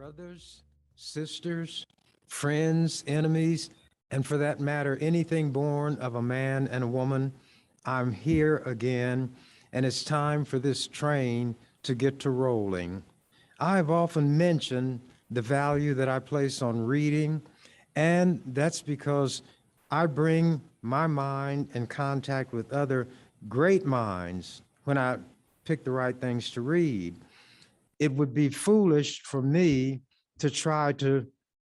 Brothers, sisters, friends, enemies, and for that matter, anything born of a man and a woman, I'm here again, and it's time for this train to get to rolling. I have often mentioned the value that I place on reading, and that's because I bring my mind in contact with other great minds when I pick the right things to read. It would be foolish for me to try to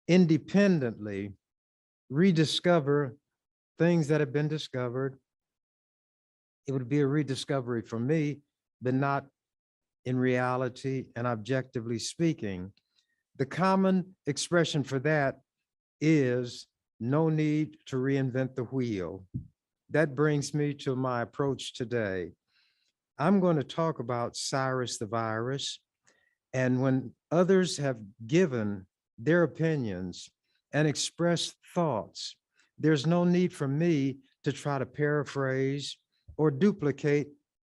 independently rediscover things that have been discovered. It would be a rediscovery for me, but not in reality and objectively speaking. The common expression for that is no need to reinvent the wheel. That brings me to my approach today. I'm going to talk about Cyrus the virus. And when others have given their opinions and expressed thoughts, there's no need for me to try to paraphrase or duplicate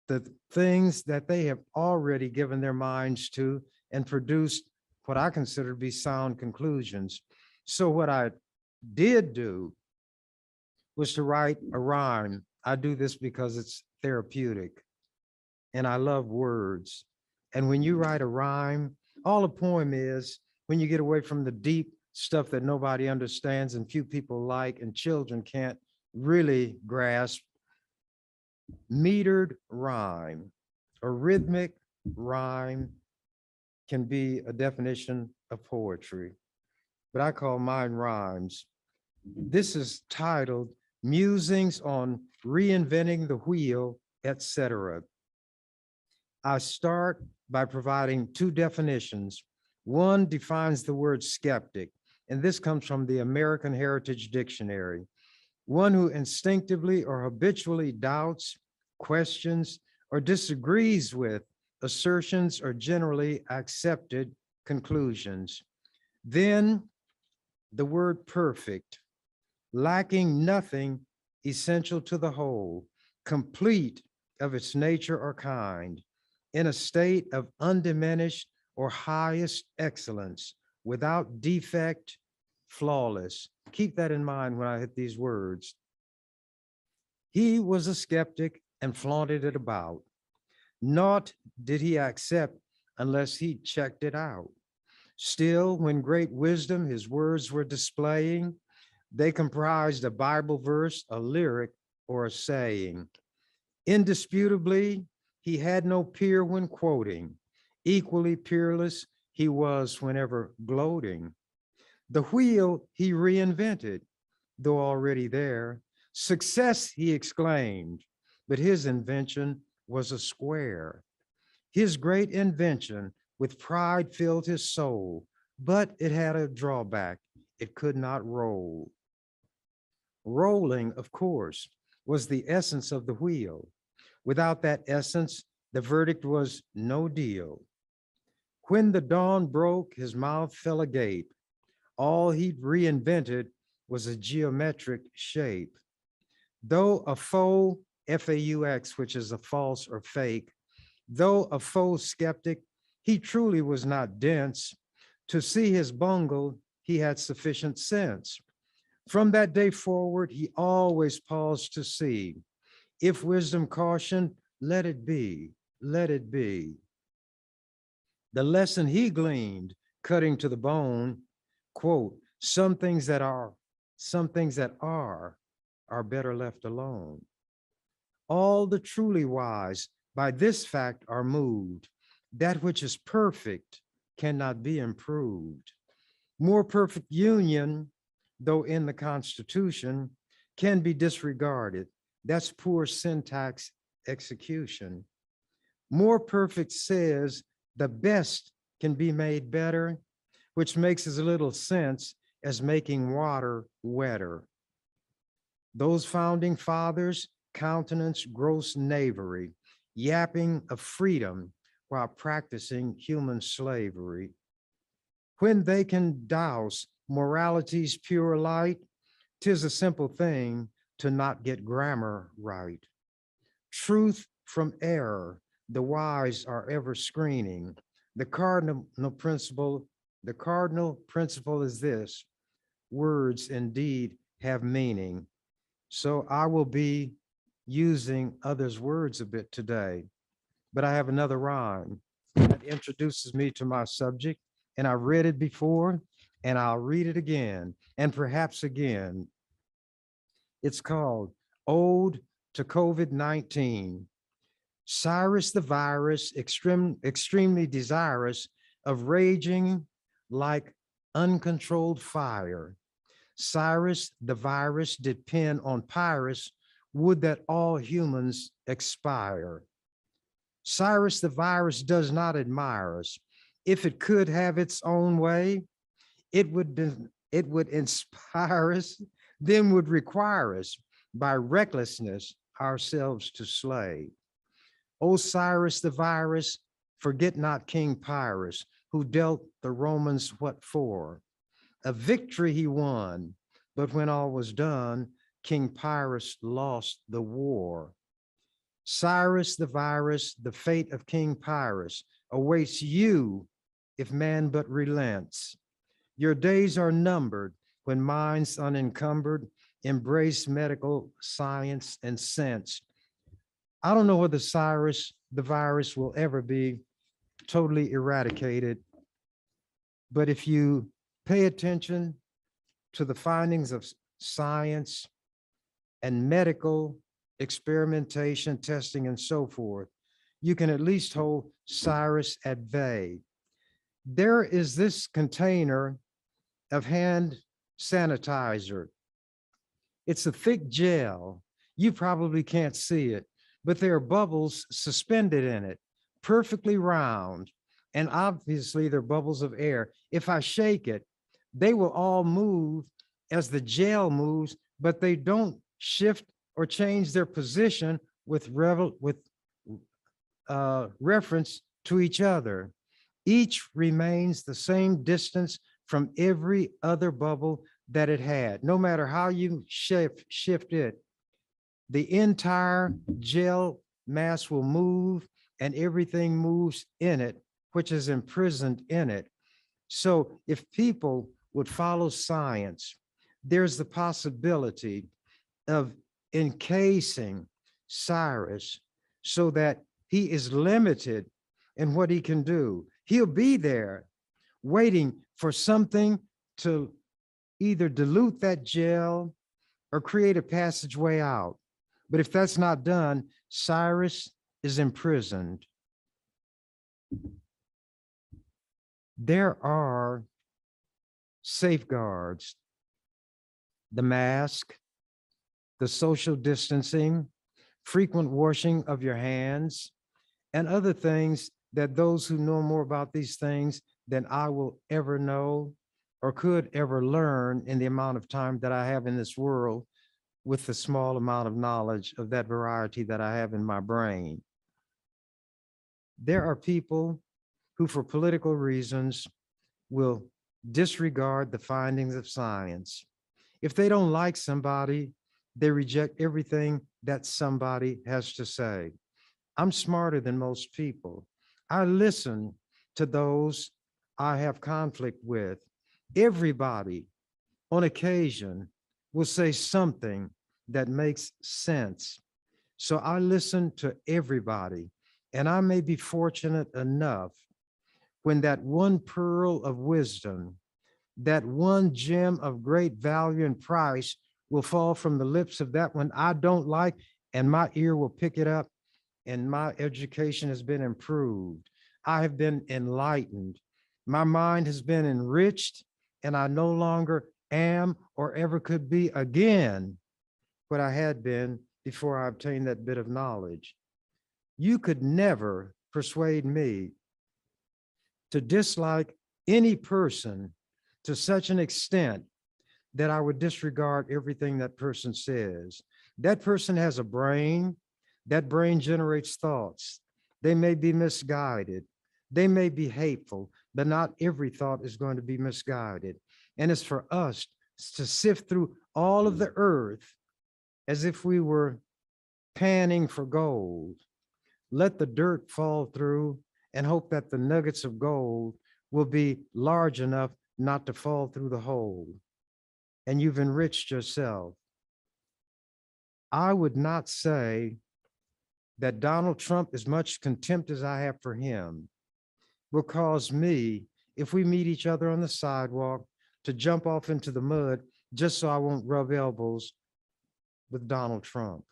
the things that they have already given their minds to and produced what I consider to be sound conclusions. So what I did do was to write a rhyme. I do this because it's therapeutic and I love words. And when you write a rhyme, all a poem is when you get away from the deep stuff that nobody understands and few people like and children can't really grasp. Metered rhyme or rhythmic rhyme can be a definition of poetry, but I call mine rhymes. This is titled Musings on Reinventing the Wheel, etc. I start by providing two definitions. One defines the word skeptic, and this comes from the American Heritage Dictionary. One who instinctively or habitually doubts, questions, or disagrees with assertions or generally accepted conclusions. Then the word perfect, lacking nothing essential to the whole, complete of its nature or kind, in a state of undiminished or highest excellence, without defect, flawless. Keep that in mind when I hit these words. He was a skeptic and flaunted it about. Naught did he accept unless he checked it out. Still, when great wisdom his words were displaying, they comprised a Bible verse, a lyric, or a saying. Indisputably, he had no peer when quoting. Equally peerless, he was whenever gloating. The wheel he reinvented, though already there. Success, he exclaimed, but his invention was a square. His great invention with pride filled his soul, but it had a drawback. It could not roll. Rolling, of course, was the essence of the wheel. Without that essence, the verdict was no deal. When the dawn broke, his mouth fell agape. All he'd reinvented was a geometric shape. Though a faux, F-A-U-X, which is a false or fake, though a faux skeptic, he truly was not dense. To see his bungle, he had sufficient sense. From that day forward, he always paused to see. If wisdom cautioned, let it be, let it be. The lesson he gleaned, cutting to the bone, quote, some things that are better left alone. All the truly wise by this fact are moved. That which is perfect cannot be improved. More perfect union, though in the Constitution, can be disregarded. That's poor syntax execution. More perfect says the best can be made better, which makes as little sense as making water wetter. Those founding fathers countenance gross knavery, yapping of freedom while practicing human slavery. When they can douse morality's pure light, 'tis a simple thing to not get grammar right. Truth from error, the wise are ever screening. The cardinal principle The cardinal principle is this: words indeed have meaning. So I will be using others' words a bit today, but I have another rhyme that introduces me to my subject, and I've read it before, and I'll read it again, and perhaps again. It's called Ode to COVID-19. Cyrus the virus, extremely desirous of raging like uncontrolled fire. Cyrus the virus did pen on Pyrrhus, would that all humans expire. Cyrus the virus does not admire us. If it could have its own way, it would inspire us, then would require us by recklessness ourselves to slay. Osiris the virus, forget not King Pyrrhus, who dealt the Romans what for? A victory he won, but when all was done, King Pyrrhus lost the war. Cyrus the virus, the fate of King Pyrrhus awaits you if man but relents. Your days are numbered when minds unencumbered embrace medical science and sense. I don't know whether the virus will ever be totally eradicated, but if you pay attention to the findings of science and medical experimentation, testing, and so forth, you can at least hold Cyrus at bay. There is this container of hand sanitizer. It's a thick gel. You probably can't see it, but there are bubbles suspended in it, perfectly round. And obviously they're bubbles of air. If I shake it, they will all move as the gel moves, but they don't shift or change their position with reference to each other. Each remains the same distance from every other bubble that it had. No matter how you shift it, the entire gel mass will move and everything moves in it, which is imprisoned in it. So if people would follow science, there's the possibility of encasing Cyrus so that he is limited in what he can do. He'll be there waiting for something to either dilute that gel or create a passageway out. But if that's not done, Cyrus is imprisoned. There are safeguards: the mask, the social distancing, frequent washing of your hands, and other things that those who know more about these things than I will ever know or could ever learn in the amount of time that I have in this world with the small amount of knowledge of that variety that I have in my brain. There are people who, for political reasons, will disregard the findings of science. If they don't like somebody, they reject everything that somebody has to say. I'm smarter than most people. I listen to those I have conflict with. Everybody, on occasion, will say something that makes sense. So I listen to everybody, and I may be fortunate enough when that one pearl of wisdom, that one gem of great value and price will fall from the lips of that one I don't like, and my ear will pick it up, and my education has been improved. I have been enlightened. My mind has been enriched, and I no longer am or ever could be again what I had been before I obtained that bit of knowledge. You could never persuade me to dislike any person to such an extent that I would disregard everything that person says. That person has a brain. That brain generates thoughts. They may be misguided. They may be hateful, but not every thought is going to be misguided. And it's for us to sift through all of the earth as if we were panning for gold. Let the dirt fall through and hope that the nuggets of gold will be large enough not to fall through the hole. And you've enriched yourself. I would not say that Donald Trump, as much contempt as I have for him, will cause me, if we meet each other on the sidewalk, to jump off into the mud just so I won't rub elbows with Donald Trump.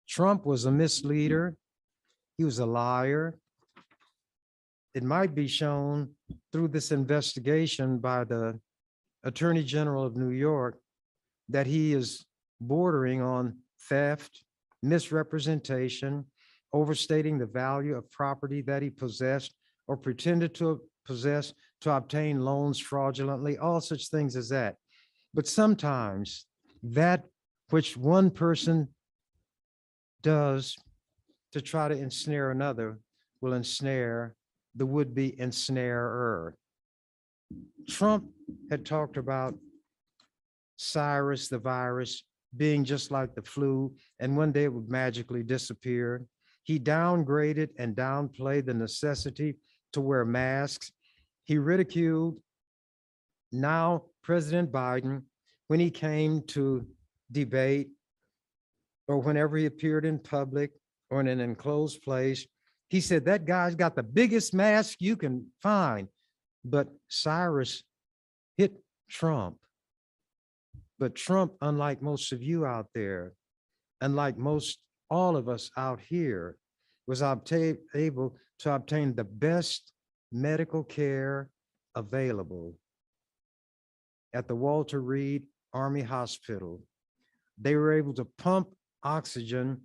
Trump was a misleader. He was a liar. It might be shown through this investigation by the Attorney General of New York that he is bordering on theft, misrepresentation, overstating the value of property that he possessed or pretended to possess to obtain loans fraudulently, all such things as that. But sometimes that which one person does to try to ensnare another will ensnare the would-be ensnarer. Trump had talked about Cyrus, the virus, being just like the flu, and one day it would magically disappear. He downgraded and downplayed the necessity to wear masks. He ridiculed now President Biden when he came to debate or whenever he appeared in public or in an enclosed place. He said, that guy's got the biggest mask you can find. But Cyrus hit Trump. But Trump, unlike most of you out there, unlike all of us out here, was able to obtain the best medical care available at the Walter Reed Army Hospital. They were able to pump oxygen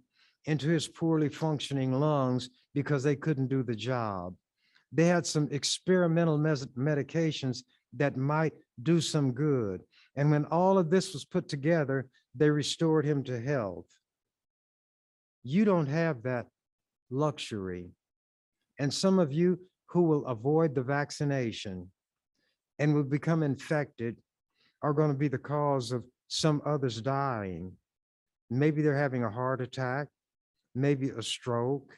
into his poorly functioning lungs because they couldn't do the job. They had some experimental medications that might do some good. And when all of this was put together, they restored him to health. You don't have that luxury. And some of you who will avoid the vaccination and will become infected are going to be the cause of some others dying. Maybe they're having a heart attack, maybe a stroke,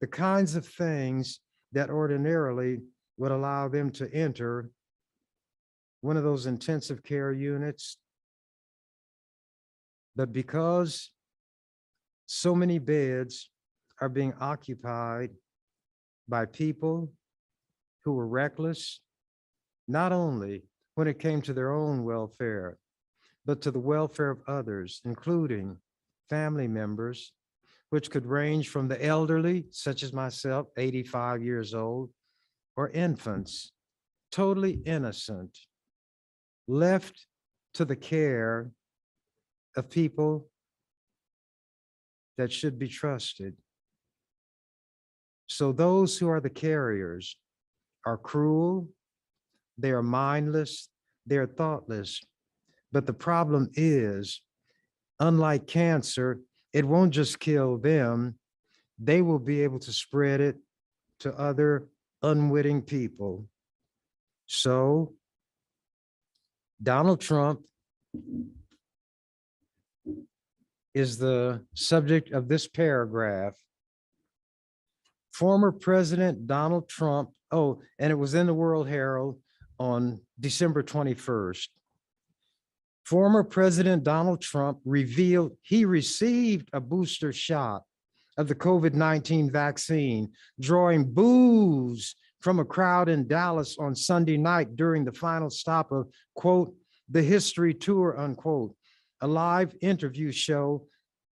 the kinds of things that ordinarily would allow them to enter one of those intensive care units. But because so many beds are being occupied by people who were reckless, not only when it came to their own welfare, but to the welfare of others, including family members, which could range from the elderly, such as myself, 85 years old, or infants, totally innocent, left to the care of people that should be trusted. So those who are the carriers are cruel, they are mindless, they are thoughtless. But the problem is, unlike cancer, it won't just kill them, they will be able to spread it to other unwitting people. So Donald Trump is the subject of this paragraph. Former President Donald Trump, oh, and it was in the World Herald on December 21st. Former President Donald Trump revealed he received a booster shot of the COVID-19 vaccine, drawing boos from a crowd in Dallas on Sunday night during the final stop of, quote, the history tour, unquote, a live interview show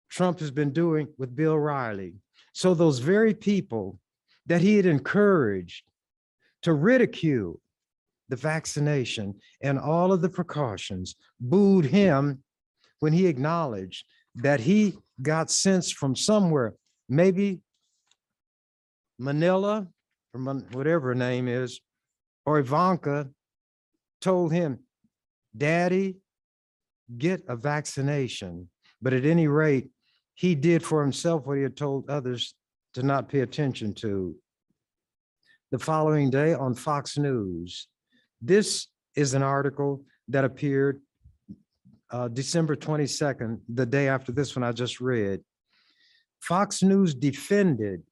Trump has been doing with Bill Riley. So those very people that he had encouraged to ridicule the vaccination and all of the precautions booed him when he acknowledged that he got sense from somewhere, maybe Manila, or whatever her name is, or Ivanka told him, Daddy, get a vaccination. But at any rate, he did for himself what he had told others to not pay attention to. The following day on Fox News, this is an article that appeared December 22nd, the day after this one I just read. Fox News defended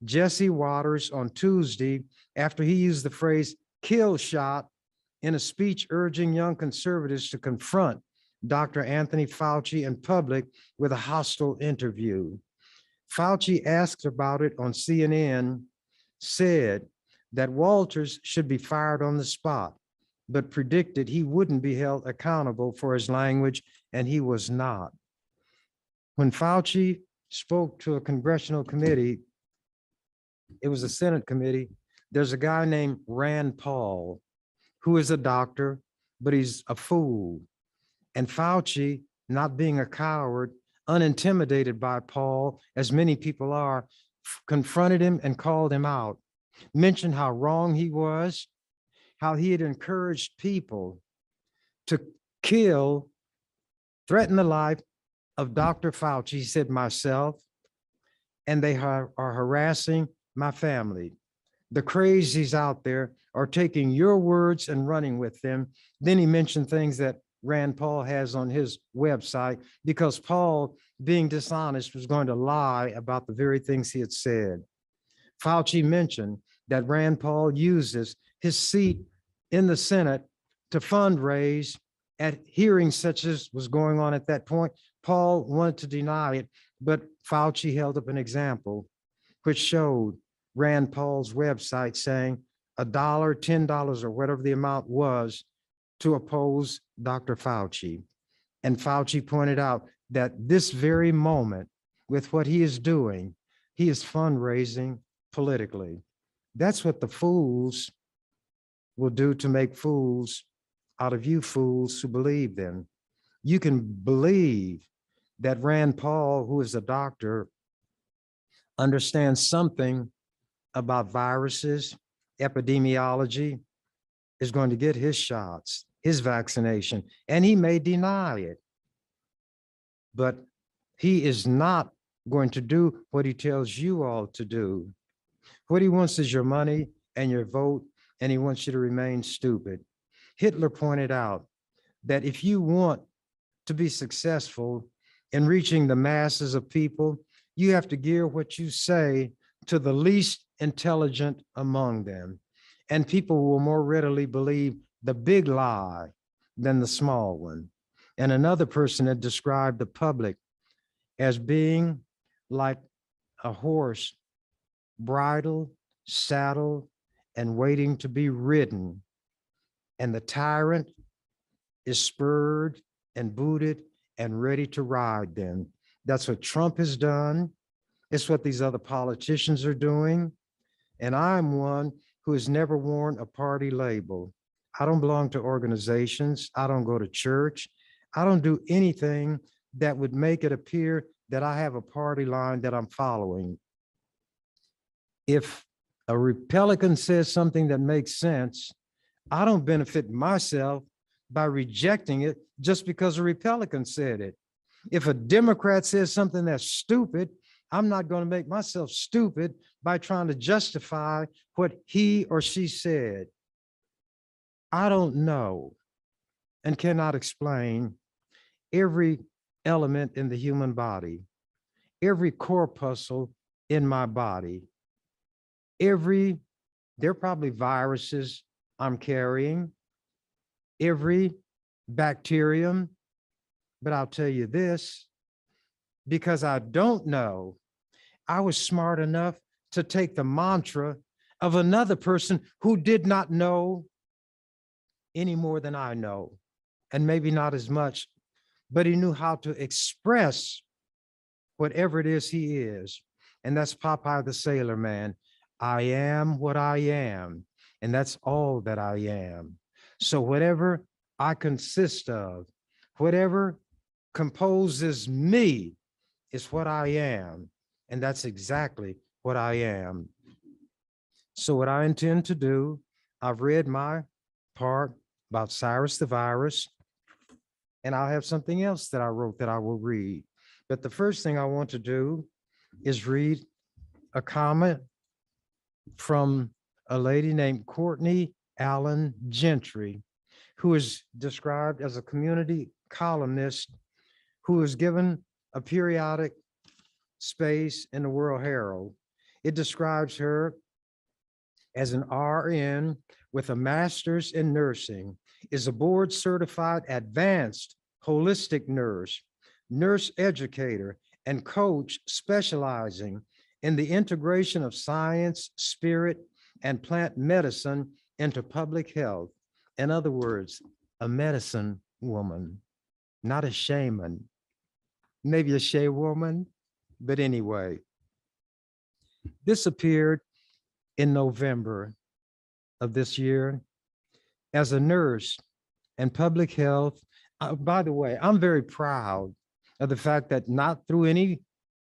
Jesse Waters on Tuesday after he used the phrase kill shot in a speech urging young conservatives to confront Dr. Anthony Fauci in public with a hostile interview. Fauci asked about it on CNN, said that Walters should be fired on the spot, but predicted he wouldn't be held accountable for his language, and he was not. When Fauci spoke to a congressional committee, it was a Senate committee, there's a guy named Rand Paul, who is a doctor, but he's a fool. And Fauci, not being a coward, unintimidated by Paul, as many people are, confronted him and called him out, mentioned how wrong he was, how he had encouraged people to kill, threaten the life of Dr. Fauci. He said, myself, and they are harassing my family. The crazies out there are taking your words and running with them. Then he mentioned things that Rand Paul has on his website, because Paul, being dishonest, was going to lie about the very things he had said. Fauci mentioned that Rand Paul uses his seat in the Senate to fundraise at hearings such as was going on at that point. Paul wanted to deny it, but Fauci held up an example which showed Rand Paul's website saying $1, $10, or whatever the amount was to oppose Dr. Fauci. And Fauci pointed out that this very moment, with what he is doing, he is fundraising politically. That's what the fools will do to make fools out of you fools who believe them. You can believe that Rand Paul, who is a doctor, understands something about viruses, epidemiology, is going to get his shots, his vaccination, and he may deny it. But he is not going to do what he tells you all to do. What he wants is your money and your vote, and he wants you to remain stupid. Hitler pointed out that if you want to be successful in reaching the masses of people, you have to gear what you say to the least intelligent among them. And people will more readily believe the big lie than the small one. And another person had described the public as being like a horse, bridled, saddled, and waiting to be ridden. And the tyrant is spurred and booted and ready to ride them. That's what Trump has done. It's what these other politicians are doing. And I'm one who has never worn a party label. I don't belong to organizations. I don't go to church. I don't do anything that would make it appear that I have a party line that I'm following. If a Republican says something that makes sense, I don't benefit myself by rejecting it just because a Republican said it. If a Democrat says something that's stupid, I'm not going to make myself stupid by trying to justify what he or she said. I don't know and cannot explain every element in the human body, every corpuscle in my body, there are probably viruses I'm carrying, every bacterium, but I'll tell you this, because I don't know, I was smart enough to take the mantra of another person who did not know any more than I know, and maybe not as much, but he knew how to express whatever it is he is. And that's Popeye the Sailor Man. I am what I am, and that's all that I am. So whatever I consist of, whatever composes me is what I am, and that's exactly what I am. So what I intend to do, I've read my part about Cyrus the Virus, and I'll have something else that I wrote that I will read. But the first thing I want to do is read a comment from a lady named Courtney Allen Gentry, who is described as a community columnist who is given a periodic space in the World Herald. It describes her as an RN with a master's in nursing, is a board certified advanced holistic nurse, nurse educator, and coach specializing in the integration of science, spirit, and plant medicine into public health. In other words, a medicine woman, not a shaman, maybe a shay woman, but anyway. This appeared in November of this year as a nurse and public health. By the way, I'm very proud of the fact that not through any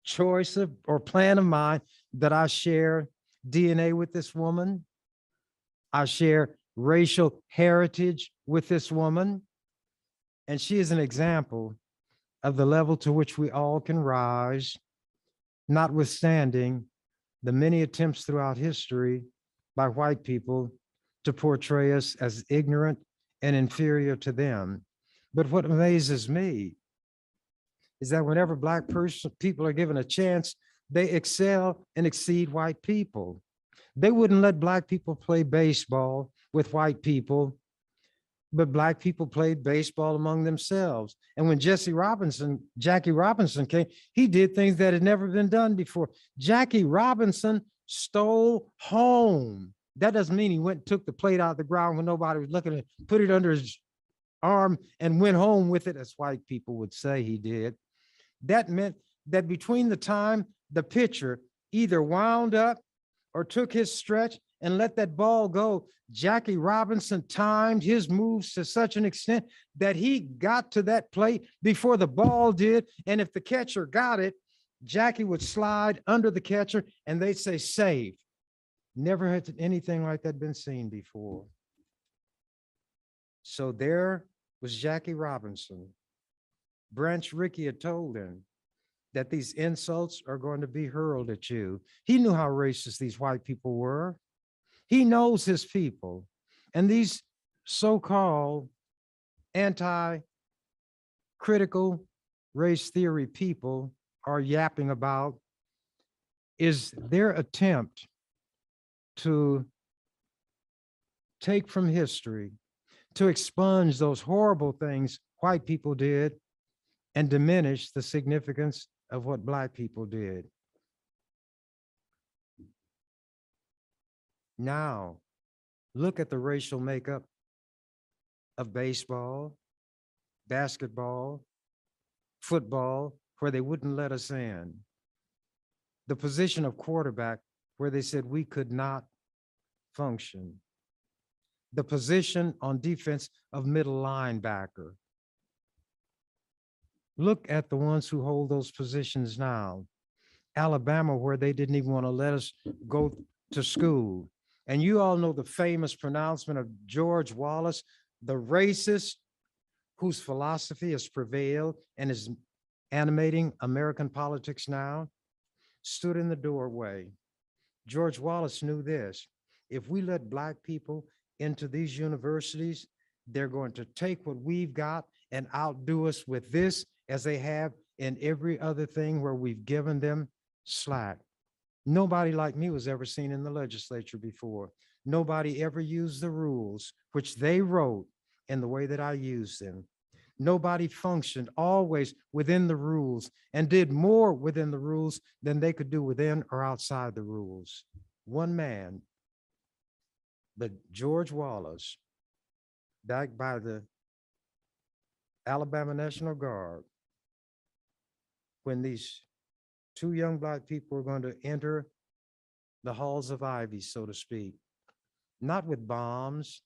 choice of or plan of mine that I share DNA with this woman. I share racial heritage with this woman. And she is an example of the level to which we all can rise, notwithstanding the many attempts throughout history by white people to portray us as ignorant and inferior to them. But what amazes me is that whenever Black people are given a chance, they excel and exceed white people. They wouldn't let Black people play baseball with white people, but Black people played baseball among themselves. And when Jackie Robinson came, he did things that had never been done before. Jackie Robinson stole home. That doesn't mean he went and took the plate out of the ground when nobody was looking at it, put it under his arm and went home with it, as white people would say he did. That meant that between the time the pitcher either wound up or took his stretch and let that ball go, Jackie Robinson timed his moves to such an extent that he got to that plate before the ball did. And if the catcher got it, Jackie would slide under the catcher and they'd say save. Never had anything like that been seen before. So there was Jackie Robinson. Branch Rickey had told him that these insults are going to be hurled at you. He knew how racist these white people were. He knows his people. And these so-called anti-critical race theory people are yapping about is their attempt to take from history, to expunge those horrible things white people did and diminish the significance of what Black people did. Now, look at the racial makeup of baseball, basketball, football, where they wouldn't let us in. The position of quarterback, where they said we could not function. The position on defense of middle linebacker. Look at the ones who hold those positions now. Alabama, where they didn't even want to let us go to school. And you all know the famous pronouncement of George Wallace, the racist whose philosophy has prevailed and is animating American politics now, stood in the doorway. George Wallace knew this: if we let Black people into these universities, they're going to take what we've got and outdo us with this, as they have in every other thing where we've given them slack. Nobody like me was ever seen in the legislature before. Nobody ever used the rules which they wrote in the way that I used them. Nobody functioned always within the rules and did more within the rules than they could do within or outside the rules. One man, but George Wallace, backed by the Alabama National Guard, when these two young Black people were going to enter the halls of ivy, so to speak, not with bombs,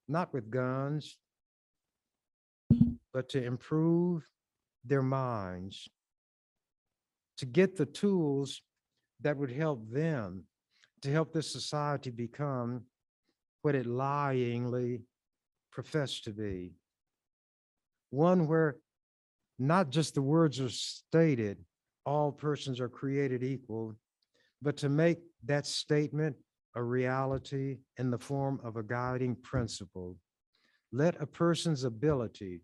not with guns, but to improve their minds, to get the tools that would help them, to help this society become what it lyingly professed to be. One where not just the words are stated, all persons are created equal, but to make that statement a reality in the form of a guiding principle. Let a person's ability,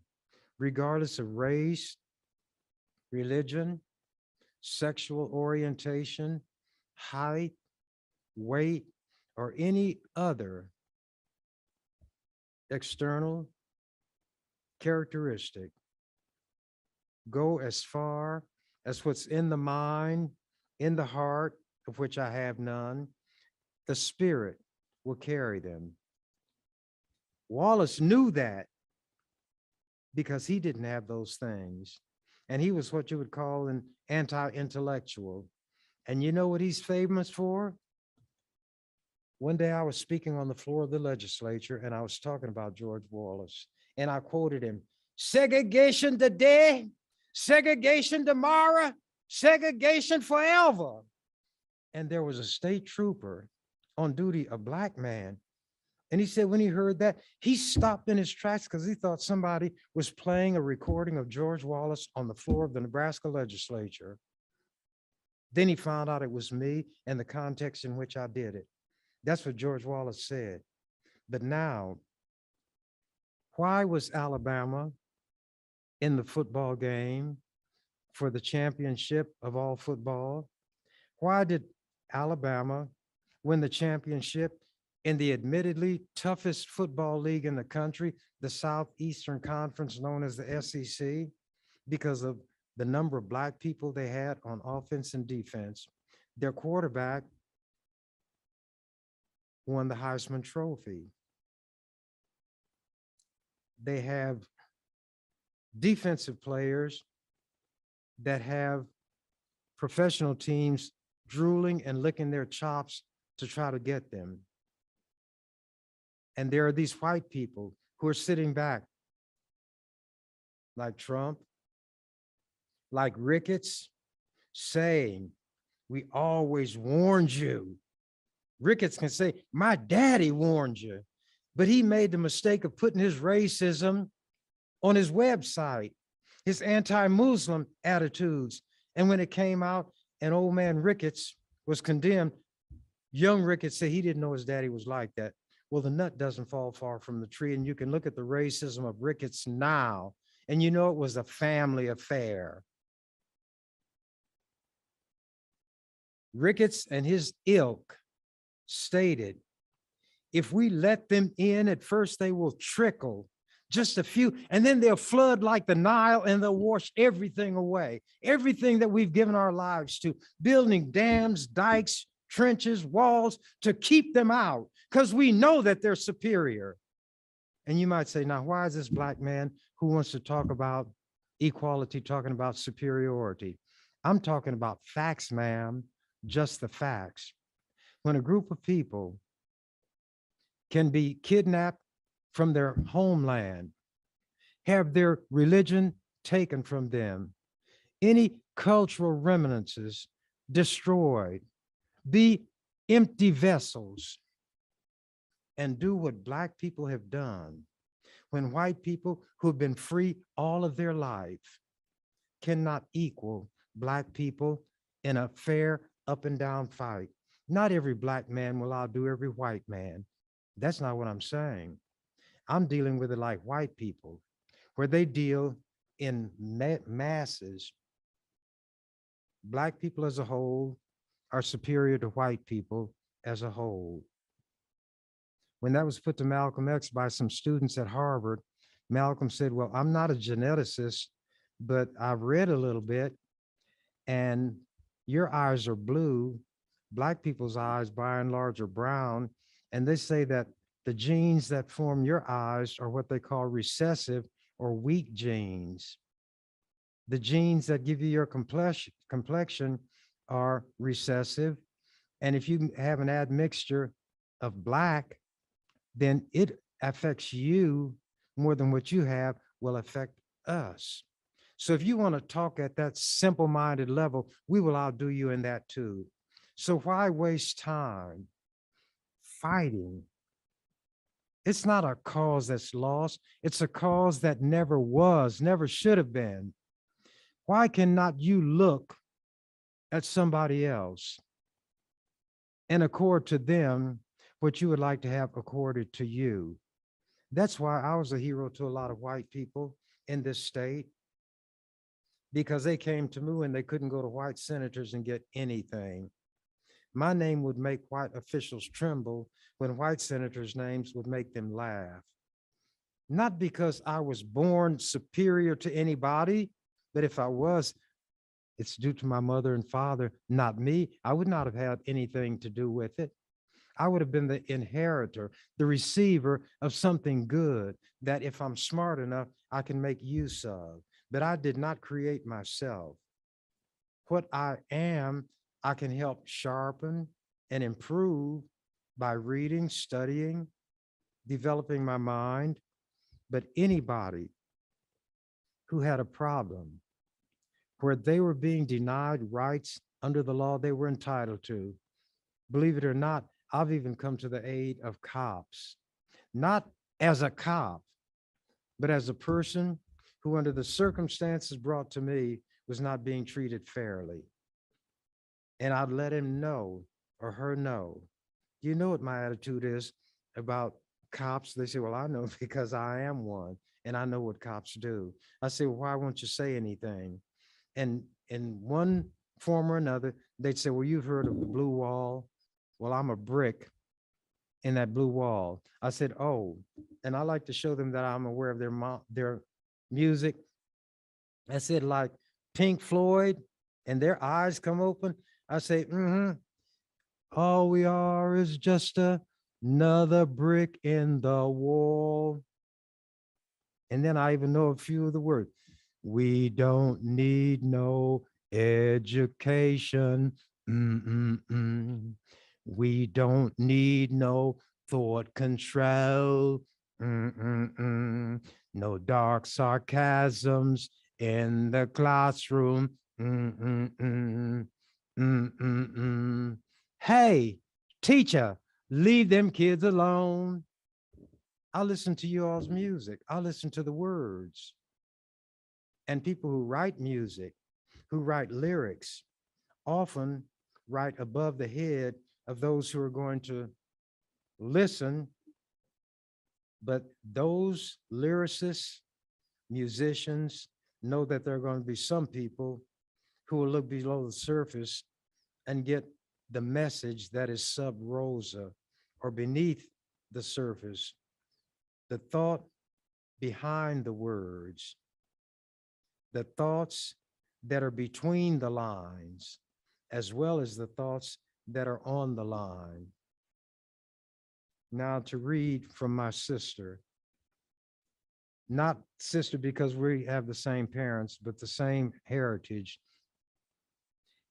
regardless of race, religion, sexual orientation, height, weight, or any other external characteristic go as far as what's in the mind, in the heart, of which I have none, the spirit will carry them. Wallace knew that because he didn't have those things. And he was what you would call an anti-intellectual. And you know what he's famous for? One day I was speaking on the floor of the legislature and I was talking about George Wallace. And I quoted him, segregation today, segregation tomorrow, segregation forever. And there was a state trooper on duty, a black man. And he said when he heard that, he stopped in his tracks because he thought somebody was playing a recording of George Wallace on the floor of the Nebraska legislature. Then he found out it was me and the context in which I did it. That's what George Wallace said. But now, why was Alabama in the football game for the championship of all football? Why did Alabama win the championship in the admittedly toughest football league in the country, the Southeastern Conference known as the SEC? Because of the number of black people they had on offense and defense. Their quarterback won the Heisman Trophy. They have defensive players that have professional teams drooling and licking their chops to try to get them. And there are these white people who are sitting back, like Trump, like Ricketts, saying, we always warned you. Ricketts can say, my daddy warned you, but he made the mistake of putting his racism on his website, his anti-Muslim attitudes. And when it came out and old man Ricketts was condemned, young Ricketts said he didn't know his daddy was like that. Well, the nut doesn't fall far from the tree, and you can look at the racism of Ricketts now, and you know it was a family affair. Ricketts and his ilk stated, if we let them in, at first they will trickle, just a few, and then they'll flood like the Nile and they'll wash everything away. Everything that we've given our lives to, building dams, dikes, trenches, walls to keep them out, because we know that they're superior. And you might say, now, why is this black man who wants to talk about equality talking about superiority? I'm talking about facts, ma'am, just the facts. When a group of people can be kidnapped from their homeland, have their religion taken from them, any cultural remnants destroyed, be empty vessels, and do what black people have done, when white people who have been free all of their life cannot equal black people in a fair up and down fight. Not every black man will outdo every white man. That's not what I'm saying. I'm dealing with it like white people, where they deal in masses. Black people as a whole are superior to white people as a whole. When that was put to Malcolm X by some students at Harvard, Malcolm said, well, I'm not a geneticist, but I've read a little bit, and your eyes are blue. Black people's eyes, by and large, are brown. And they say that the genes that form your eyes are what they call recessive or weak genes. The genes that give you your complexion are recessive. And if you have an admixture of black, then it affects you more than what you have will affect us. So if you want to talk at that simple-minded level, we will outdo you in that too. So why waste time fighting? It's not a cause that's lost. It's a cause that never was, never should have been. Why cannot you look at somebody else and accord to them what you would like to have accorded to you? That's why I was a hero to a lot of white people in this state, because they came to me when they couldn't go to white senators and get anything. My name would make white officials tremble when white senators' names would make them laugh. Not because I was born superior to anybody, but if I was, it's due to my mother and father, not me. I would not have had anything to do with it. I would have been the inheritor, the receiver of something good that if I'm smart enough, I can make use of. But I did not create myself. What I am, I can help sharpen and improve by reading, studying, developing my mind. But anybody who had a problem where they were being denied rights under the law they were entitled to, believe it or not, I've even come to the aid of cops, not as a cop, but as a person who, under the circumstances brought to me, was not being treated fairly. And I'd let him know or her know. You know what my attitude is about cops? They say, well, I know because I am one and I know what cops do. I say, well, why won't you say anything? And in one form or another, they'd say, well, you've heard of the blue wall. Well, I'm a brick in that blue wall. I said, oh, and I like to show them that I'm aware of their music. I said, like Pink Floyd, and their eyes come open. I say, all we are is just another brick in the wall. And then I even know a few of the words. We don't need no education. We don't need no thought control. No dark sarcasms in the classroom. Hey, teacher, leave them kids alone. I listen to you all's music. I listen to the words. And people who write music, who write lyrics, often write above the head of those who are going to listen. But those lyricists, musicians, know that there are going to be some people who will look below the surface and get the message that is sub rosa or beneath the surface, the thought behind the words, the thoughts that are between the lines, as well as the thoughts that are on the line. Now to read from my sister, not sister because we have the same parents, but the same heritage.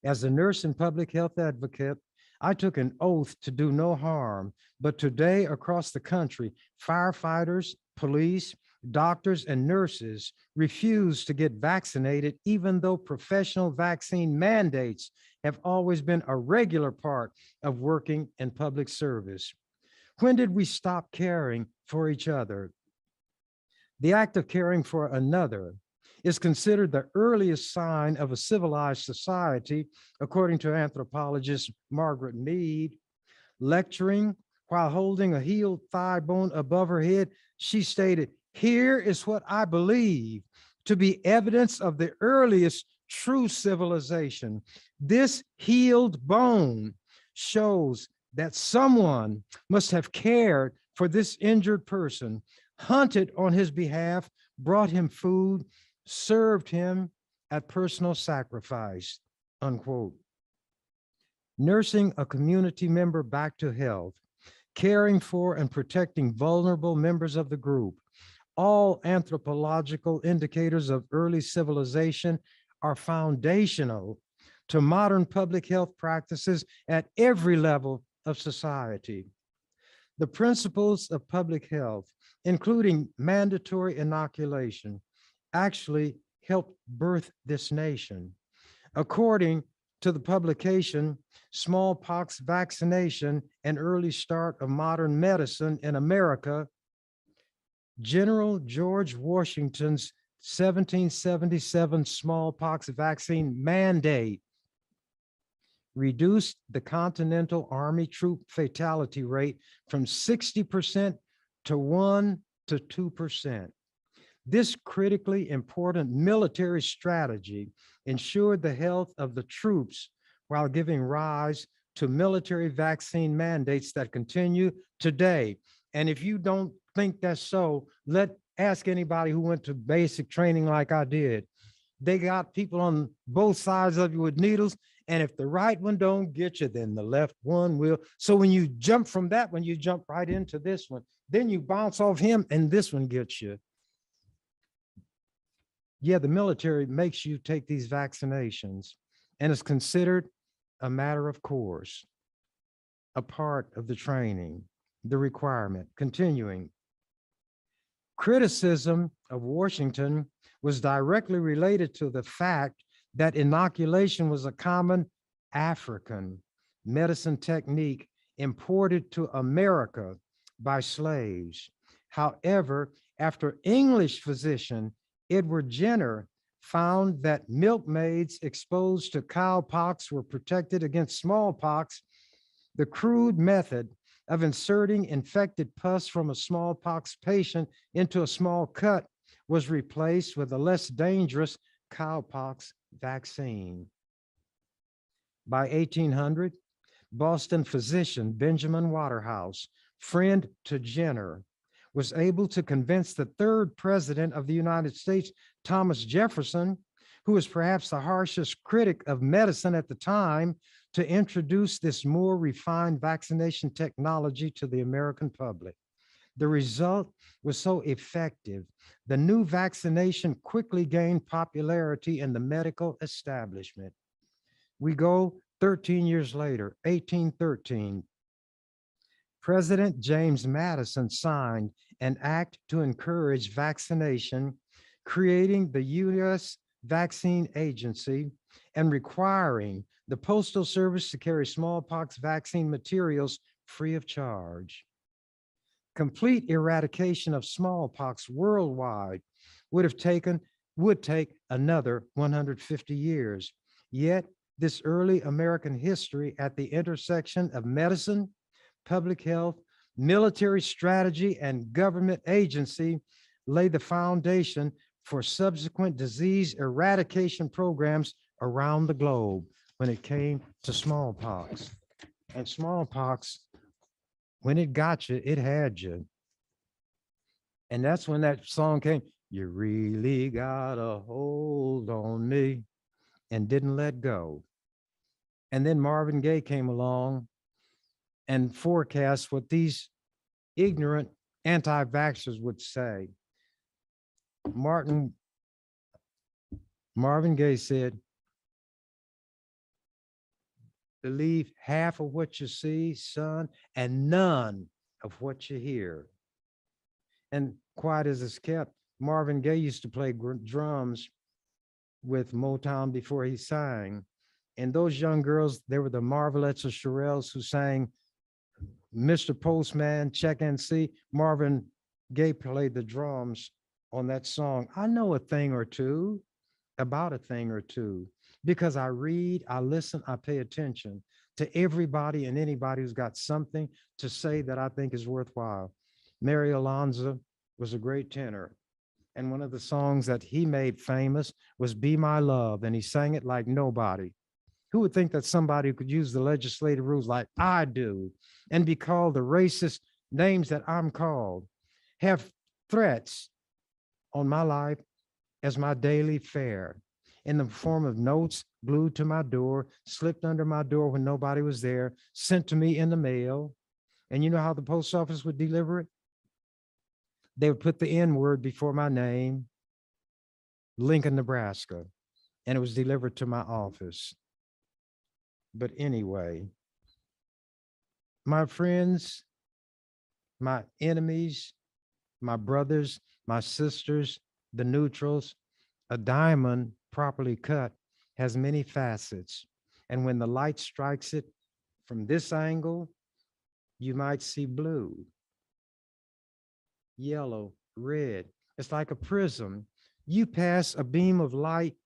As a nurse and public health advocate, I took an oath to do no harm, but today across the country, firefighters, police, doctors, and nurses refuse to get vaccinated, even though professional vaccine mandates have always been a regular part of working in public service. When did we stop caring for each other? The act of caring for another is considered the earliest sign of a civilized society, according to anthropologist Margaret Mead. Lecturing while holding a healed thigh bone above her head, she stated, "Here is what I believe to be evidence of the earliest true civilization. This healed bone shows that someone must have cared for this injured person, hunted on his behalf, brought him food, served him at personal sacrifice," unquote. Nursing a community member back to health, caring for and protecting vulnerable members of the group, all anthropological indicators of early civilization are foundational to modern public health practices at every level of society. The principles of public health, including mandatory inoculation, actually helped birth this nation. According to the publication, Smallpox Vaccination and Early Start of Modern Medicine in America, General George Washington's 1777 smallpox vaccine mandate reduced the Continental Army troop fatality rate from 60% to 1 to 2%. This critically important military strategy ensured the health of the troops while giving rise to military vaccine mandates that continue today. And if you don't think that's so, ask anybody who went to basic training like I did. They got people on both sides of you with needles. And if the right one don't get you, then the left one will. So when you jump from that one, you jump right into this one. Then you bounce off him and this one gets you. Yeah, the military makes you take these vaccinations and it's considered a matter of course, a part of the training, the requirement. Continuing. Criticism of Washington was directly related to the fact that inoculation was a common African medicine technique imported to America by slaves. However, after English physician Edward Jenner found that milkmaids exposed to cowpox were protected against smallpox, the crude method of inserting infected pus from a smallpox patient into a small cut was replaced with a less dangerous cowpox vaccine. By 1800, Boston physician Benjamin Waterhouse, friend to Jenner, was able to convince the third president of the United States, Thomas Jefferson, who was perhaps the harshest critic of medicine at the time, to introduce this more refined vaccination technology to the American public. The result was so effective, the new vaccination quickly gained popularity in the medical establishment. We go 13 years later, 1813. President James Madison signed an act to encourage vaccination, creating the U.S. Vaccine Agency and requiring the Postal Service to carry smallpox vaccine materials free of charge. Complete eradication of smallpox worldwide would take another 150 years. Yet this early American history at the intersection of medicine, public health, military strategy, and government agency laid the foundation for subsequent disease eradication programs around the globe when it came to smallpox. And smallpox, when it got you, it had you. And that's when that song came, "You really got a hold on me," and didn't let go. And then Marvin Gaye came along and forecast what these ignorant anti-vaxxers would say. Marvin Gaye said, "Believe half of what you see, son, and none of what you hear." And quiet as it's kept, Marvin Gaye used to play drums with Motown before he sang. And those young girls, they were the Marvelettes or Shirelles who sang "Mr. Postman, Check and See." Marvin Gaye played the drums on that song. I know a thing or two about a thing or two because I read, I listen, I pay attention to everybody and anybody who's got something to say that I think is worthwhile. Mary Alonzo was a great tenor. And one of the songs that he made famous was "Be My Love," and he sang it like nobody. Who would think that somebody who could use the legislative rules like I do and be called the racist names that I'm called, have threats on my life as my daily fare in the form of notes glued to my door, slipped under my door when nobody was there, sent to me in the mail. And you know how the post office would deliver it? They would put the N word before my name, Lincoln, Nebraska, and it was delivered to my office. But anyway, my friends, my enemies, my brothers, my sisters, the neutrals, a diamond properly cut has many facets. And when the light strikes it from this angle, you might see blue, yellow, red. It's like a prism. You pass a beam of light,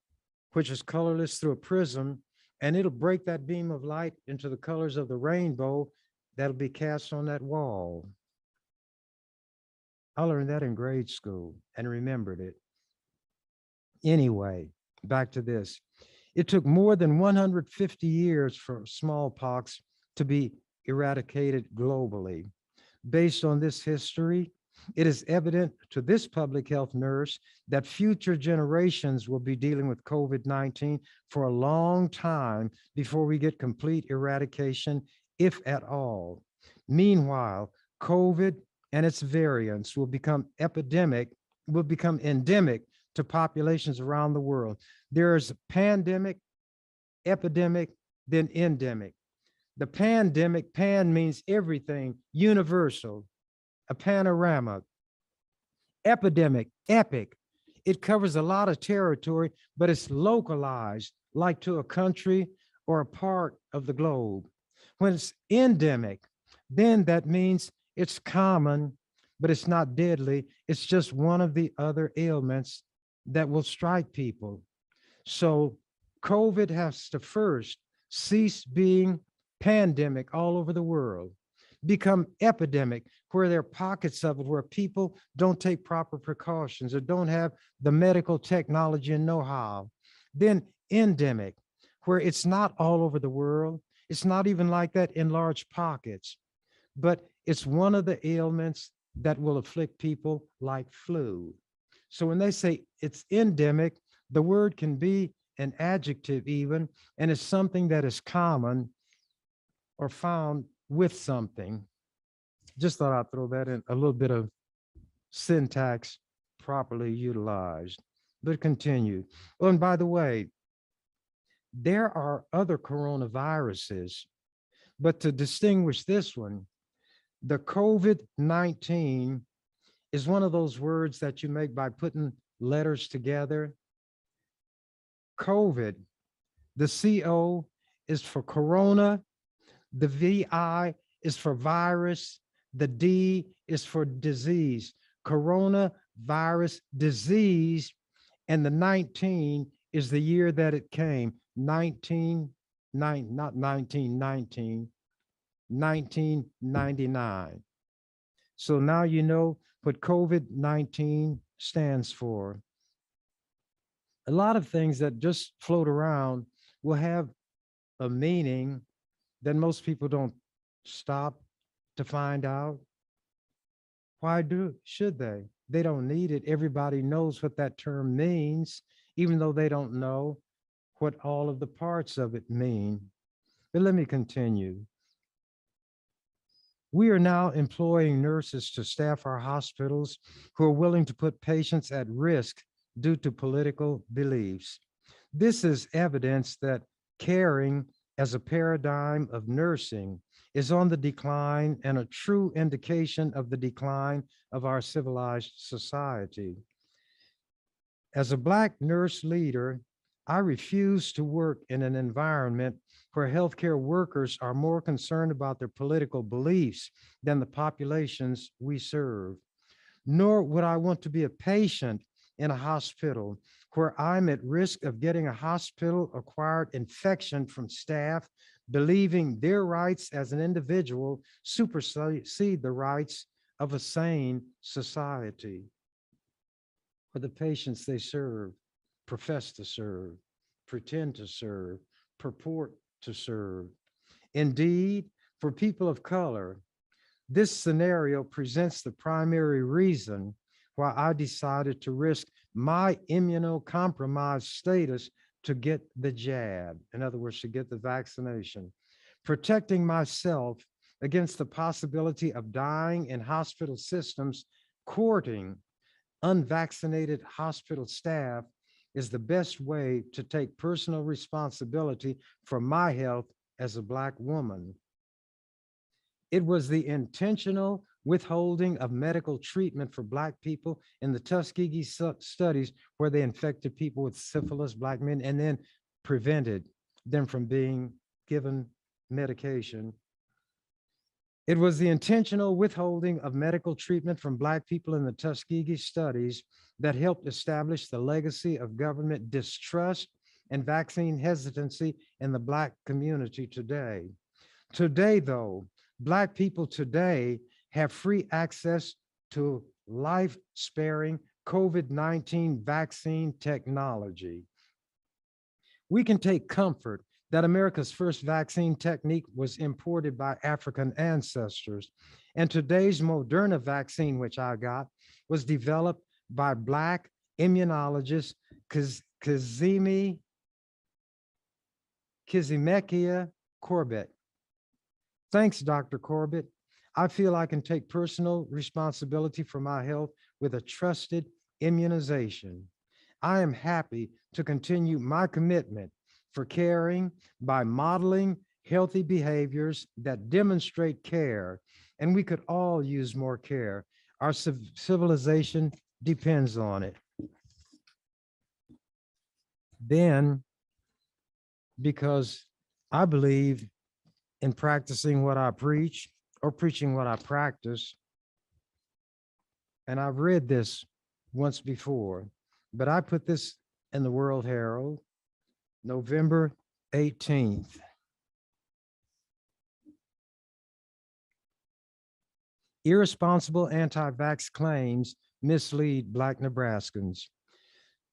which is colorless, through a prism, and it'll break that beam of light into the colors of the rainbow that'll be cast on that wall. I learned that in grade school and remembered it. Anyway, back to this. It took more than 150 years for smallpox to be eradicated globally. Based on this history, it is evident to this public health nurse that future generations will be dealing with COVID-19 for a long time before we get complete eradication, if at all. Meanwhile, COVID and its variants will become endemic to populations around the world. There's pandemic, epidemic, then endemic. The pandemic, pan means everything, universal, a panorama. Epidemic, epic. It covers a lot of territory, but it's localized, like to a country or a part of the globe. When it's endemic, then that means it's common, but it's not deadly. It's just one of the other ailments that will strike people. So COVID has to first cease being pandemic all over the world, become epidemic, where there are pockets of it where people don't take proper precautions or don't have the medical technology and know-how. Then endemic, where it's not all over the world. It's not even like that in large pockets, but it's one of the ailments that will afflict people like flu. So when they say it's endemic, the word can be an adjective even, and it's something that is common or found with something. Just thought I'd throw that in, a little bit of syntax properly utilized, but continue. Oh, and by the way, there are other coronaviruses, but to distinguish this one, the COVID-19 is one of those words that you make by putting letters together. COVID, the CO is for corona, the VI is for virus, the D is for disease, coronavirus disease, and the 19 is the year that it came, 1999. So now you know what COVID-19 stands for. A lot of things that just float around will have a meaning that most people don't stop to find out. Why should they? They don't need it. Everybody knows what that term means, even though they don't know what all of the parts of it mean. But let me continue. We are now employing nurses to staff our hospitals who are willing to put patients at risk due to political beliefs. This is evidence that caring as a paradigm of nursing is on the decline and a true indication of the decline of our civilized society. As a Black nurse leader, I refuse to work in an environment where healthcare workers are more concerned about their political beliefs than the populations we serve. Nor would I want to be a patient in a hospital where I'm at risk of getting a hospital-acquired infection from staff, believing their rights as an individual supersede the rights of a sane society. For the patients they serve, profess to serve, pretend to serve, purport to serve. Indeed, for people of color, this scenario presents the primary reason why I decided to risk my immunocompromised status to get the jab. In other words, to get the vaccination, protecting myself against the possibility of dying in hospital systems, courting unvaccinated hospital staff is the best way to take personal responsibility for my health as a Black woman. It was the intentional withholding of medical treatment for Black people in the Tuskegee studies where they infected people with syphilis, Black men, and then prevented them from being given medication. It was the intentional withholding of medical treatment from Black people in the Tuskegee studies that helped establish the legacy of government distrust and vaccine hesitancy in the Black community today. Today, though, Black people today have free access to life-sparing COVID-19 vaccine technology. We can take comfort that America's first vaccine technique was imported by African ancestors. And today's Moderna vaccine, which I got, was developed by Black immunologist Kizimekia Corbett. Thanks, Dr. Corbett. I feel I can take personal responsibility for my health with a trusted immunization. I am happy to continue my commitment for caring by modeling healthy behaviors that demonstrate care, and we could all use more care. Our civilization depends on it. Then, because I believe in practicing what I preach or preaching what I practice, and I've read this once before, but I put this in the World Herald, November 18th. Irresponsible anti-vax claims mislead Black Nebraskans.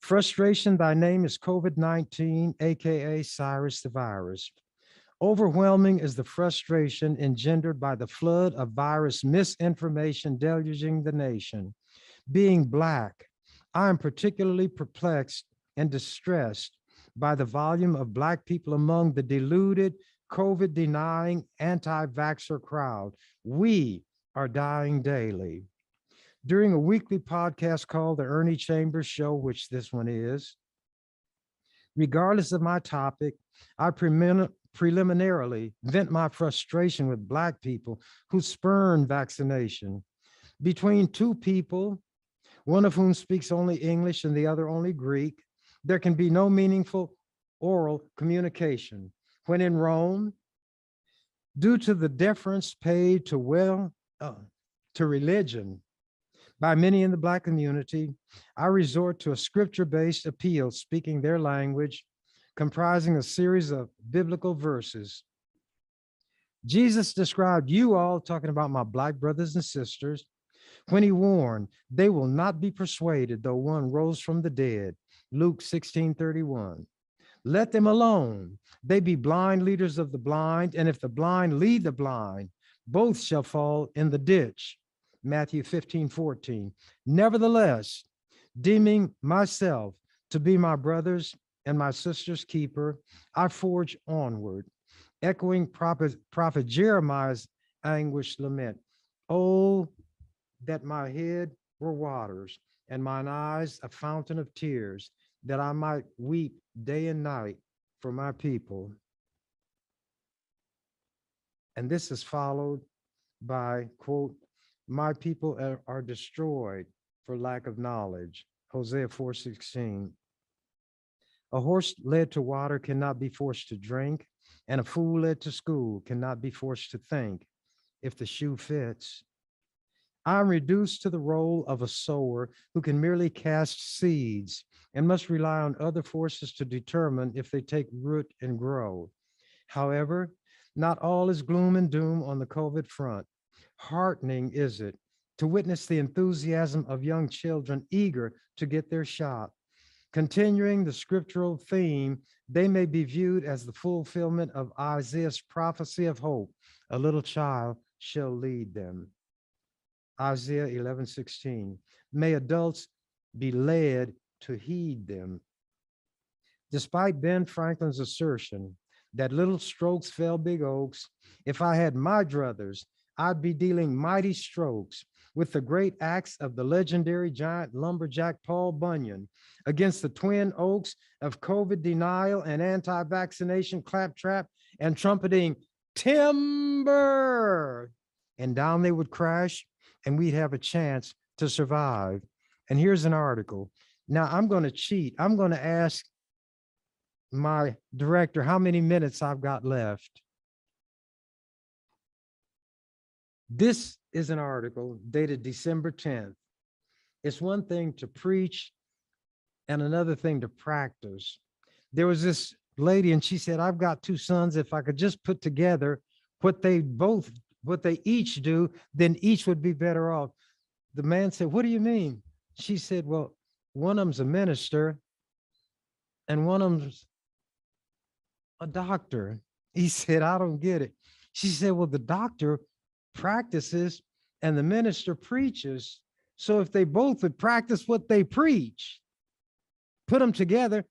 Frustration, thy name is COVID-19, AKA Cyrus the virus. Overwhelming is the frustration engendered by the flood of virus misinformation deluging the nation. Being Black, I am particularly perplexed and distressed by the volume of Black people among the deluded, COVID-denying, anti-vaxxer crowd. We are dying daily. During a weekly podcast called The Ernie Chambers Show, which this one is, regardless of my topic, I preliminarily vent my frustration with Black people who spurn vaccination. Between two people, one of whom speaks only English and the other only Greek, there can be no meaningful oral communication. When in Rome, due to the deference paid to religion by many in the Black community, I resort to a scripture-based appeal speaking their language, comprising a series of biblical verses. Jesus described you all, talking about my Black brothers and sisters, when he warned, they will not be persuaded though one rose from the dead, Luke 16:31. Let them alone. They be blind leaders of the blind, and if the blind lead the blind, both shall fall in the ditch, Matthew 15:14. Nevertheless, deeming myself to be my brothers and my sister's keeper, I forge onward, echoing prophet Jeremiah's anguished lament. Oh, that my head were waters and mine eyes a fountain of tears, that I might weep day and night for my people. And this is followed by, quote, my people are destroyed for lack of knowledge, Hosea 4:16. A horse led to water cannot be forced to drink, and a fool led to school cannot be forced to think if the shoe fits. I'm reduced to the role of a sower who can merely cast seeds and must rely on other forces to determine if they take root and grow. However, not all is gloom and doom on the COVID front. Heartening is it to witness the enthusiasm of young children eager to get their shot. Continuing the scriptural theme, they may be viewed as the fulfillment of Isaiah's prophecy of hope. A little child shall lead them. Isaiah 11:16. May adults be led to heed them. Despite Ben Franklin's assertion that little strokes fell big oaks, if I had my druthers, I'd be dealing mighty strokes with the great axe of the legendary giant lumberjack Paul Bunyan against the twin oaks of COVID denial and anti-vaccination claptrap and trumpeting timber. And down they would crash, and we'd have a chance to survive. And here's an article. Now I'm going to cheat. I'm going to ask my director how many minutes I've got left. This is an article dated December 10th. It's one thing to preach and another thing to practice. There was this lady and she said, I've got two sons. If I could just put together what they each do, then each would be better off. The man said, what do you mean? She said, well, one of them's a minister and one of them's a doctor. He said, I don't get it. She said, well, the doctor practices and the minister preaches. So if they both would practice what they preach, put them together,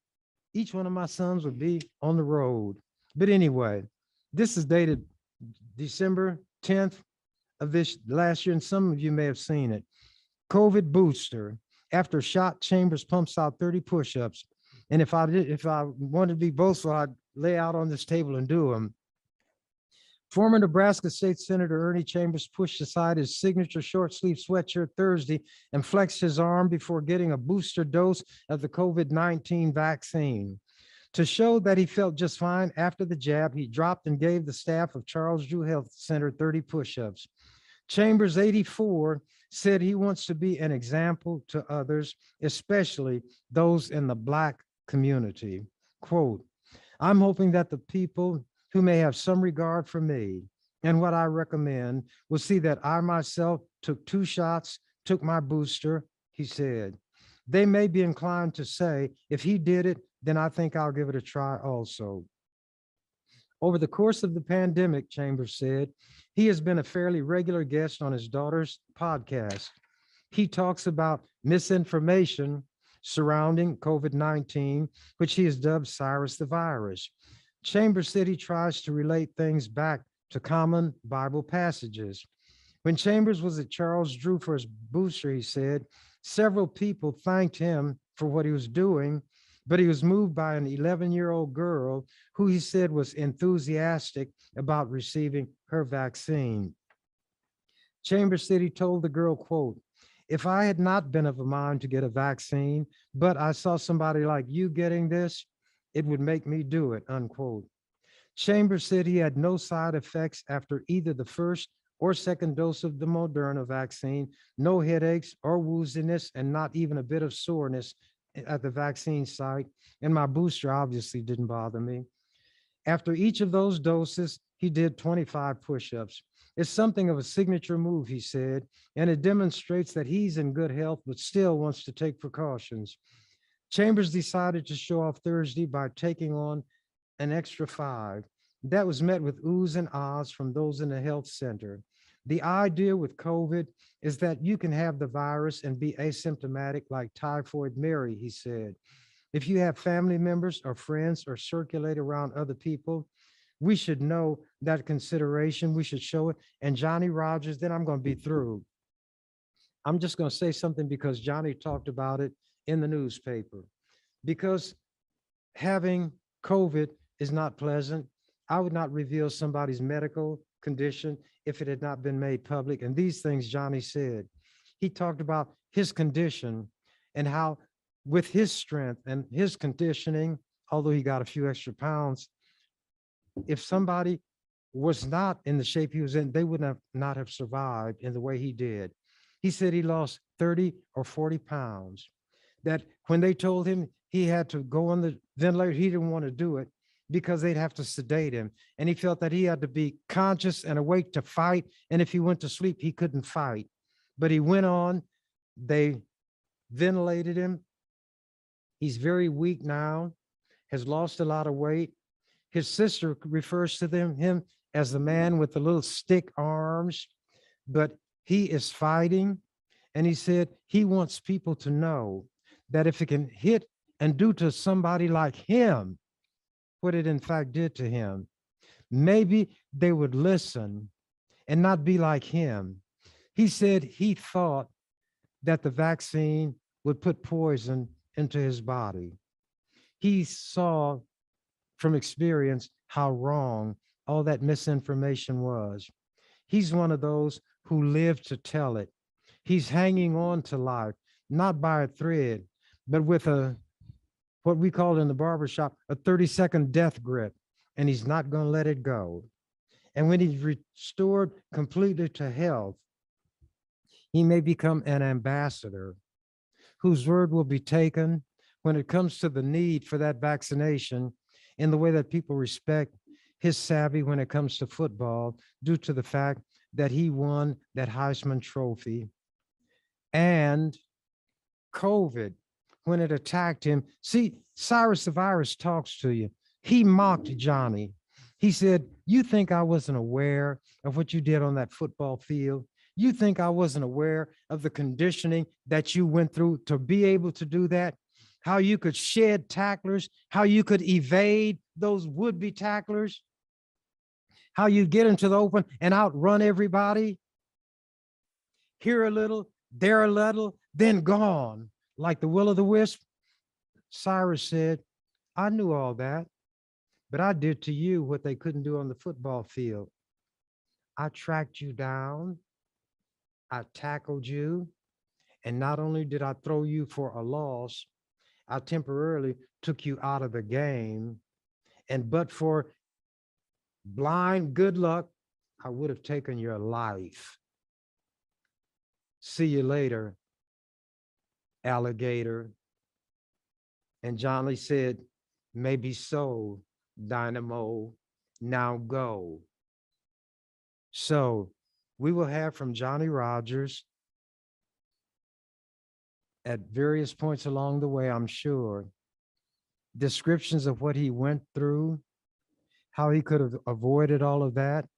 each one of my sons would be on the road. But anyway, this is dated December 10th of this last year, and some of you may have seen it. COVID booster. After shot, Chambers pumps out 30 push-ups. And if I wanted to be boastful, I'd lay out on this table and do them. Former Nebraska State Senator Ernie Chambers pushed aside his signature short sleeve sweatshirt Thursday and flexed his arm before getting a booster dose of the COVID-19 vaccine. To show that he felt just fine after the jab, he dropped and gave the staff of Charles Drew Health Center 30 push-ups. Chambers, 84, said he wants to be an example to others, especially those in the Black community. Quote, I'm hoping that the people who may have some regard for me and what I recommend will see that I myself took 2 shots, took my booster, he said. They may be inclined to say, if he did it, then I think I'll give it a try also. Over the course of the pandemic, Chambers said, he has been a fairly regular guest on his daughter's podcast. He talks about misinformation surrounding COVID-19, which he has dubbed Cyrus the Virus. Chambers said he tries to relate things back to common Bible passages. When Chambers was at Charles Drew for his booster, he said, several people thanked him for what he was doing, but he was moved by an 11-year-old girl who he said was enthusiastic about receiving her vaccine. Chambers said he told the girl, quote, if I had not been of a mind to get a vaccine, but I saw somebody like you getting this, it would make me do it, unquote. Chambers said he had no side effects after either the first or second dose of the Moderna vaccine, no headaches or wooziness, and not even a bit of soreness at the vaccine site. And my booster obviously didn't bother me. After each of those doses, he did 25 push-ups. It's something of a signature move, he said, and it demonstrates that he's in good health, but still wants to take precautions. Chambers decided to show off Thursday by taking on an extra 5. That was met with oohs and ahs from those in the health center. The idea with COVID is that you can have the virus and be asymptomatic like typhoid Mary, he said. If you have family members or friends or circulate around other people, we should know that consideration. We should show it. And Johnny Rogers, then I'm going to be through. I'm just going to say something because Johnny talked about it in the newspaper. Because having COVID is not pleasant. I would not reveal somebody's medical condition if it had not been made public. And these things Johnny said. He talked about his condition and how with his strength and his conditioning, although he got a few extra pounds, if somebody was not in the shape he was in, they would not have survived in the way he did. He said he lost 30 or 40 pounds, that when they told him he had to go on the ventilator, he didn't want to do it because they'd have to sedate him. And he felt that he had to be conscious and awake to fight. And if he went to sleep, he couldn't fight. But he went on, they ventilated him. He's very weak now, has lost a lot of weight. His sister refers to him as the man with the little stick arms, but he is fighting. And he said he wants people to know that if it can hit and do to somebody like him what it in fact did to him, maybe they would listen and not be like him. He said he thought that the vaccine would put poison into his body. He saw from experience how wrong all that misinformation was. He's one of those who lived to tell it. He's hanging on to life, not by a thread, but with what we call in the barbershop, a 30-second death grip, and he's not going to let it go. And when he's restored completely to health, he may become an ambassador whose word will be taken when it comes to the need for that vaccination in the way that people respect his savvy when it comes to football due to the fact that he won that Heisman Trophy. And COVID, when it attacked him, see, Cyrus the Virus talks to you. He mocked Johnny. He said, "You think I wasn't aware of what you did on that football field? You think I wasn't aware of the conditioning that you went through to be able to do that? How you could shed tacklers, how you could evade those would-be tacklers, how you get into the open and outrun everybody? Here a little, there a little, then gone, like the will o' the wisp." Cyrus said, "I knew all that, but I did to you what they couldn't do on the football field. I tracked you down, I tackled you, and not only did I throw you for a loss, I temporarily took you out of the game. And but for blind good luck, I would have taken your life. See you later, alligator." And Johnny said, "Maybe so, Dynamo. Now go." So we will have from Johnny Rogers at various points along the way, I'm sure, descriptions of what he went through, how he could have avoided all of that,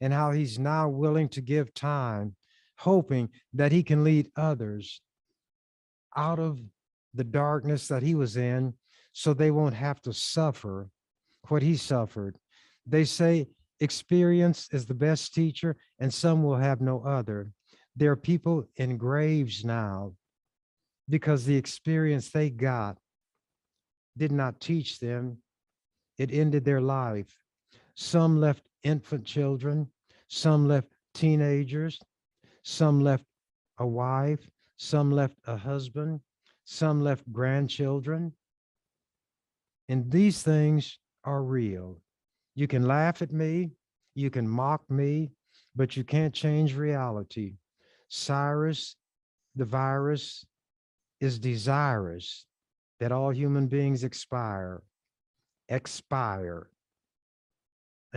and how he's now willing to give time, hoping that he can lead others out of the darkness that he was in so they won't have to suffer what he suffered. They say experience is the best teacher, and some will have no other. There are people in graves now because the experience they got did not teach them. It ended their life. Some left infant children, some left teenagers, some left a wife, some left a husband, some left grandchildren. And these things are real. You can laugh at me, you can mock me, but you can't change reality. Cyrus, the virus, is desirous that all human beings expire. And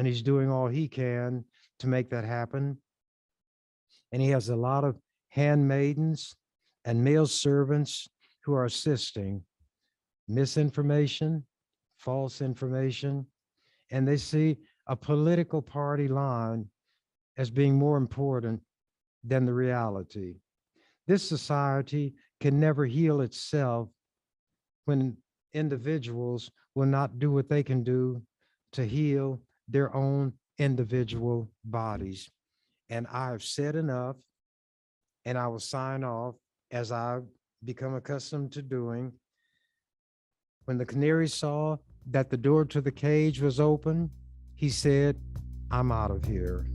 he's doing all he can to make that happen. And he has a lot of handmaidens and male servants who are assisting. Misinformation, false information, and they see a political party line as being more important than the reality. This society can never heal itself when individuals will not do what they can do to heal their own individual bodies. And I've said enough, and I will sign off as I've become accustomed to doing. When the canary saw that the door to the cage was open, he said, "I'm out of here."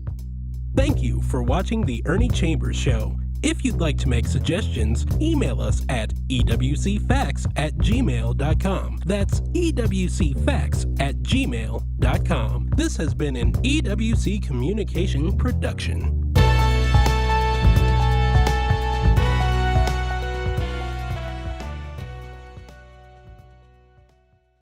Thank you for watching The Ernie Chambers Show. If you'd like to make suggestions, email us at ewcfacts@gmail.com. That's ewcfacts@gmail.com. This has been an EWC Communication production.